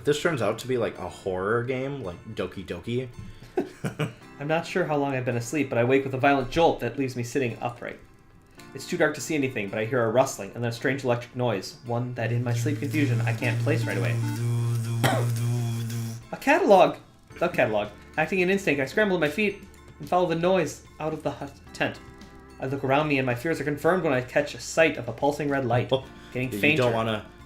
If this turns out to be like a horror game, like Doki Doki... I'm not sure how long I've been asleep, but I wake with a violent jolt that leaves me sitting upright. It's too dark to see anything, but I hear a rustling and then a strange electric noise, one that in my sleep confusion I can't place right away. A catalog! The catalog. Acting in instinct, I scramble to my feet and follow the noise out of the tent. I look around me and my fears are confirmed when I catch a sight of a pulsing red light, getting fainter.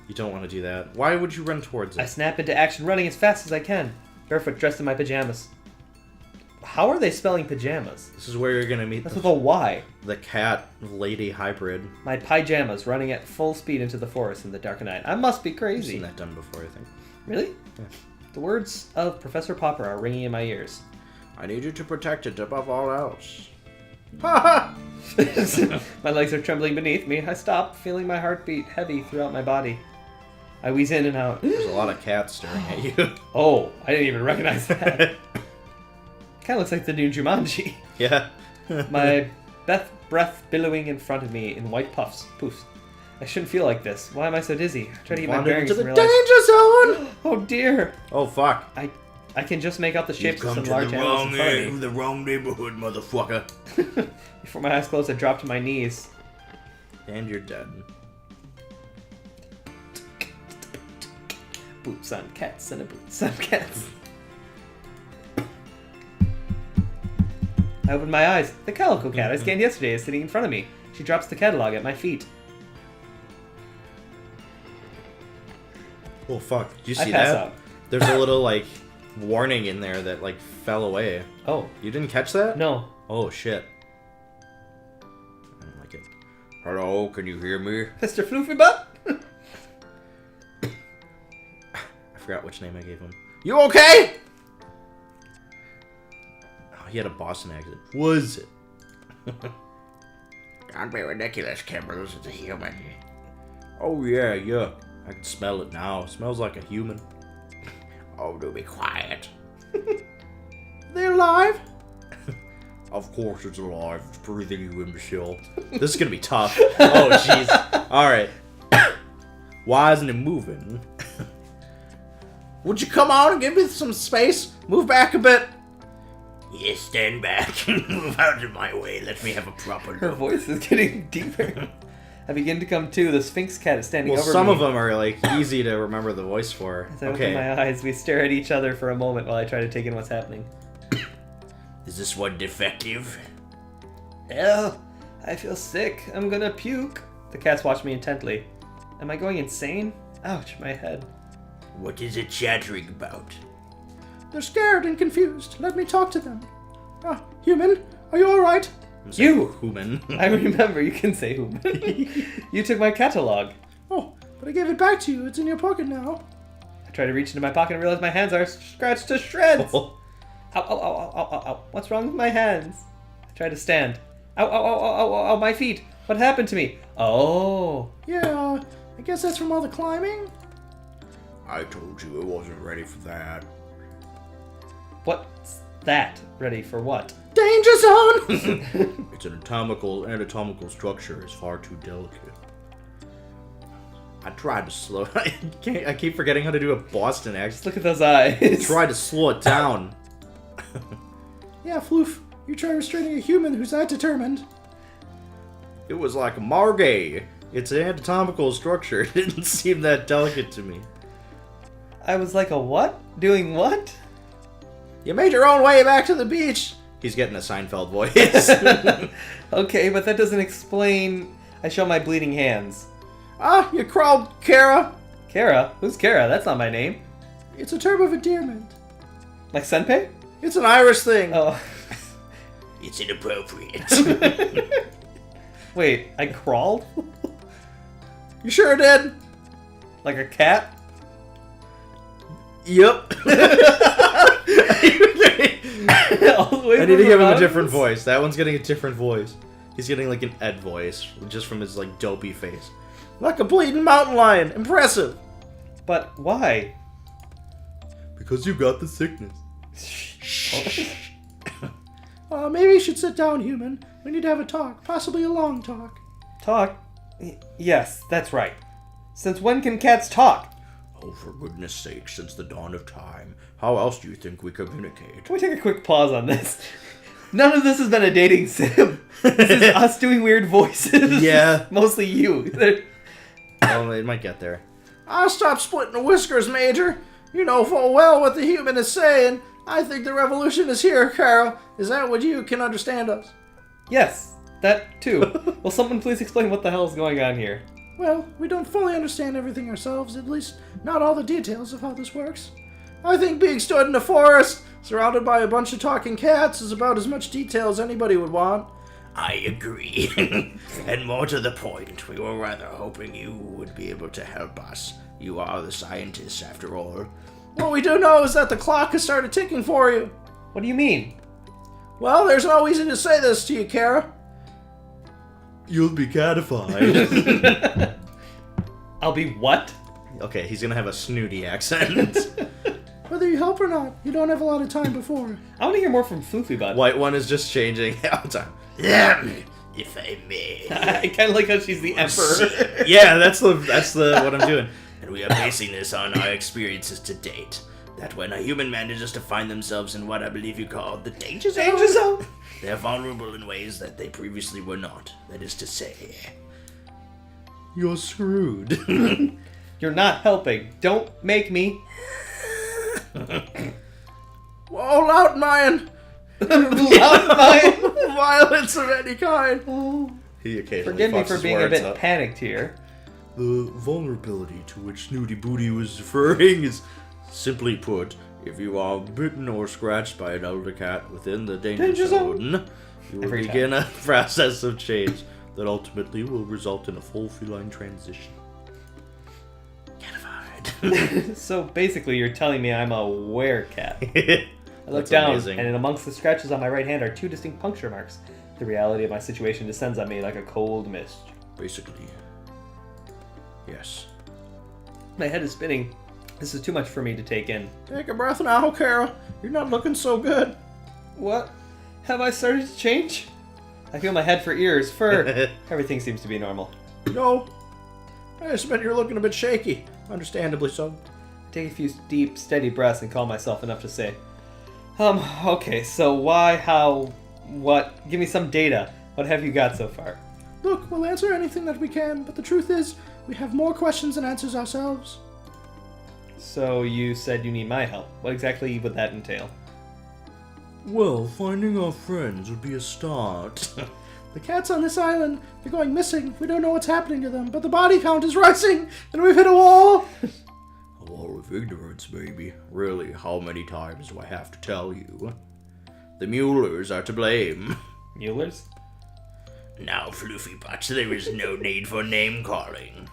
You don't want to do that. Why would you run towards it? I snap into action, running as fast as I can, barefoot, dressed in my pajamas. How are they spelling pajamas? This is where you're going to meet That's with a Y. The cat-lady hybrid. My pajamas running at full speed into the forest in the dark night. I must be crazy. I've seen that done before, I think. Really? Yeah. The words of Professor Popper are ringing in my ears. I need you to protect it above all else. Ha ha! My legs are trembling beneath me. I stop, feeling my heartbeat heavy throughout my body. I wheeze in and out. There's a lot of cats staring at you. Oh, I didn't even recognize that. Kind of looks like the new Jumanji. Yeah. My breath billowing in front of me in white puffs. Poofs. I shouldn't feel like this. Why am I so dizzy? I try to get my bearings into the and realize... danger zone! Oh dear! Oh fuck. I can just make out the shapes of some large animals in front of me. The wrong neighborhood, motherfucker. Before my eyes closed, I dropped to my knees. And you're dead. Boots on cats and a boots on cats. I opened my eyes. The calico cat I scanned yesterday is sitting in front of me. She drops the catalog at my feet. Oh fuck. Did you see I pass that? out. There's a little, like, warning in there that, like, fell away. Oh. You didn't catch that? No. Oh, shit. I don't like it. Hello, can you hear me? Mr. Floofy Butt? I forgot which name I gave him. You okay? Oh, he had a Boston accent. Was it? Don't be ridiculous, Kimberls. It's a human. Oh, yeah. I can smell it now. It smells like a human. Oh, do be quiet. They're alive? Of course it's alive. It's breathing, you imbecile. This is gonna be tough. Oh, jeez. Alright. Why isn't it moving? Would you come on and give me some space? Move back a bit. Yes, stand back and move out of my way. Let me have a proper look. Her voice is getting deeper. I begin to come to. The Sphinx cat is standing over me. Well, some of them are, like, easy to remember the voice for. As I open my eyes, we stare at each other for a moment while I try to take in what's happening. Is this one defective? Ew, I feel sick. I'm gonna puke. The cats watch me intently. Am I going insane? Ouch, my head. What is it chattering about? They're scared and confused. Let me talk to them. Ah, human, are you alright? You! Human. I remember, you can say human. You took my catalog. Oh, but I gave it back to you. It's in your pocket now. I try to reach into my pocket and realize my hands are scratched to shreds. Oh. Ow, ow, ow, ow, ow, ow. What's wrong with my hands? I try to stand. Ow, ow, ow, ow, ow, ow, my feet. What happened to me? Oh. Yeah, I guess that's from all the climbing. I told you I wasn't ready for that. What's that? Ready for what? Danger zone! It's an anatomical structure. It's far too delicate. I tried to slow... I keep forgetting how to do a Boston accent. Just look at those eyes. Tried to slow it down. Yeah, Floof. You try restraining a human who's that determined. It was like a margay. It's an anatomical structure. It didn't seem that delicate to me. I was like, a what? Doing what? You made your own way back to the beach. He's getting a Seinfeld voice. Okay, but that doesn't explain... I show my bleeding hands. Ah, you crawled, Kara. Kara? Who's Kara? That's not my name. It's a term of endearment. Like Senpei? It's an Irish thing. Oh. It's inappropriate. Wait, I crawled? You sure did. Like a cat? Yep. I need to give him a different voice. That one's getting a different voice. He's getting like an Ed voice, just from his like dopey face. Like a bleeding mountain lion. Impressive. But why? Because you got the sickness. Maybe you should sit down, human. We need to have a talk. Possibly a long talk. Talk? Yes, that's right. Since when can cats talk? Oh, for goodness sake, since the dawn of time, how else do you think we communicate? Can we take a quick pause on this? None of this has been a dating sim. This is us doing weird voices. Yeah. Mostly you. Oh, it might get there. I'll stop splitting the whiskers, Major. You know full well what the human is saying. I think the revolution is here, Carol. Is that what you can understand us? Yes, that too. Will someone please explain what the hell is going on here? Well, we don't fully understand everything ourselves, at least not all the details of how this works. I think being stood in a forest, surrounded by a bunch of talking cats, is about as much detail as anybody would want. I agree. And more to the point, we were rather hoping you would be able to help us. You are the scientists, after all. What we do know is that the clock has started ticking for you. What do you mean? Well, there's no reason to say this to you, Kara. You'll be catified. I'll be what? Okay, he's gonna have a snooty accent. Whether you help or not, you don't have a lot of time before. I want to hear more from Floofy Bud. White one is just changing all the time. If I may. I kind of like how she's the emperor. Yeah, that's the what I'm doing. And we are basing this on our experiences to date. That when a human manages to find themselves in what I believe you call the danger zone, they are vulnerable in ways that they previously were not. That is to say, you're screwed. You're not helping. Don't make me. Whoa, loud man! Violence of any kind. He occasionally Forgive me fucks for his being a words bit up. panicked here. The vulnerability to which Snooty Booty was referring is, simply put, if you are bitten or scratched by an elder cat within the danger zone, you will begin a process of change that ultimately will result in a full feline transition. Catified. So basically, you're telling me I'm a werecat. I look That's down, amazing. and amongst the scratches on my right hand are 2 distinct puncture marks. The reality of my situation descends on me like a cold mist. Basically, yes. My head is spinning. This is too much for me to take in. Take a breath now, Carol. You're not looking so good. What? Have I started to change? I feel my head for ears, fur. Everything seems to be normal. No. I just meant you're looking a bit shaky. Understandably so. Take a few deep, steady breaths and calm myself enough to say, okay, so why, how, what? Give me some data. What have you got so far? Look, we'll answer anything that we can, but the truth is, we have more questions than answers ourselves. So you said you need my help. What exactly would that entail? Well, finding our friends would be a start. The cats on this island, they're going missing. We don't know what's happening to them, but the body count is rising, and we've hit a wall. A wall of ignorance, baby. Really, how many times do I have to tell you? The Muellers are to blame. Muellers? Now, Floofy Butts, there is no need for name-calling.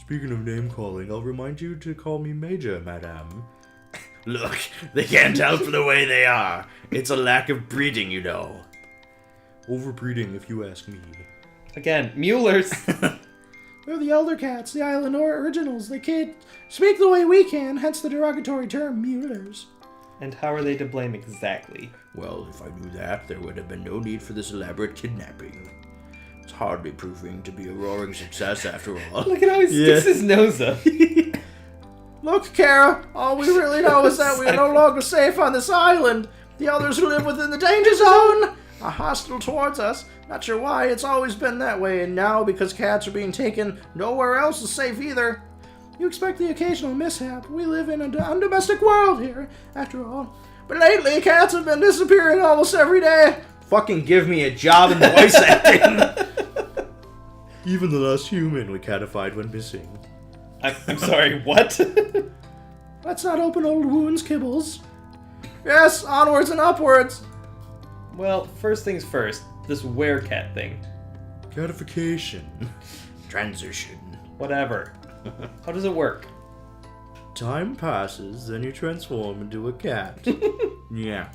Speaking of name-calling, I'll remind you to call me Major, madame. Look, they can't help the way they are. It's a lack of breeding, you know. Overbreeding, if you ask me. Again, Muellers. They're the elder cats, the island originals. They can't speak the way we can, hence the derogatory term, Muellers. And how are they to blame exactly? Well, if I knew that, there would have been no need for this elaborate kidnapping. It's hardly proving to be a roaring success after all. Look at how he sticks his nose up. Look, Kara, all we really know is that we are no longer safe on this island. The elders who live within the danger zone are hostile towards us. Not sure why, it's always been that way, and now because cats are being taken, nowhere else is safe either. You expect the occasional mishap. We live in an undomestic world here, after all. But lately, cats have been disappearing almost every day. Fucking give me a job in voice acting. Even the last human we catified when missing. I'm sorry, what? Let's not open old wounds, Kibbles. Yes, onwards and upwards. Well, first things first, this werecat thing. Catification. Transition. Whatever. How does it work? Time passes, then you transform into a cat. Yeah.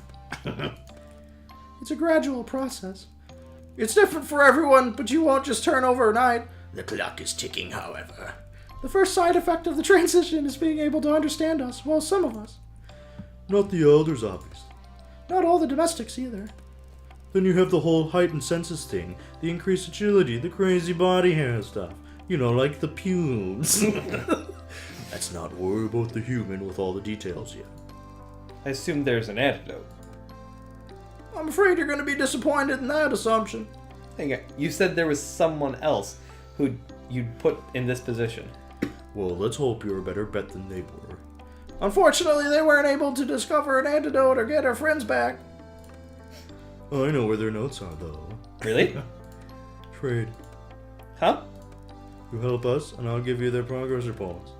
It's a gradual process. It's different for everyone, but you won't just turn overnight. The clock is ticking, however. The first side effect of the transition is being able to understand us, well, some of us. Not the elders, obviously. Not all the domestics either. Then you have the whole heightened senses thing, the increased agility, the crazy body hair stuff. You know, like the pubes. Let's not worry about the human with all the details yet. I assume there's an antidote. I'm afraid you're going to be disappointed in that assumption. Hang on, you said there was someone else who you'd put in this position. Well, let's hope you're a better bet than they were. Unfortunately, they weren't able to discover an antidote or get our friends back. I know where their notes are, though. Really? Trade. Huh? You help us, and I'll give you their progress reports.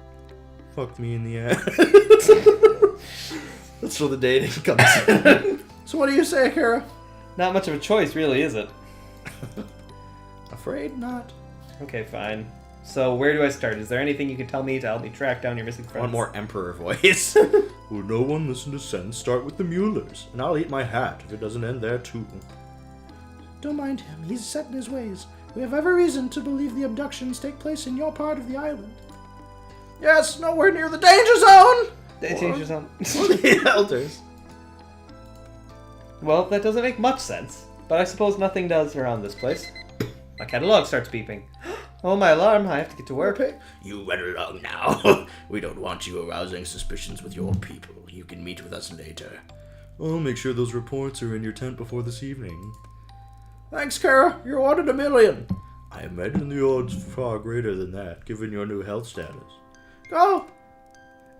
Fuck me in the ass. That's where the dating comes in. So what do you say, Kara? Not much of a choice, really, is it? Afraid not. Okay, fine. So where do I start? Is there anything you can tell me to help me track down your missing friends? One more Emperor voice. Will no one listen to sense? Start with the Muellers, and I'll eat my hat if it doesn't end there, too. Don't mind him. He's set in his ways. We have every reason to believe the abductions take place in your part of the island. Yes, nowhere near the danger zone! Danger zone. The elders. Well, that doesn't make much sense. But I suppose nothing does around this place. My catalog starts beeping. Oh, my alarm. I have to get to work. Okay. You run along now. We don't want you arousing suspicions with your people. You can meet with us later. I'll make sure those reports are in your tent before this evening. Thanks, Kara. You're ordered $1 million. I imagine the odds far greater than that, given your new health status. Go!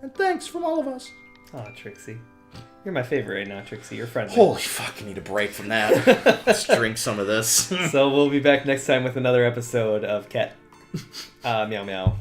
And thanks from all of us. Oh, Trixie. You're my favorite right now, Trixie. You're friendly. Holy fuck, I need a break from that. Let's drink some of this. So we'll be back next time with another episode of Cat. Meow meow.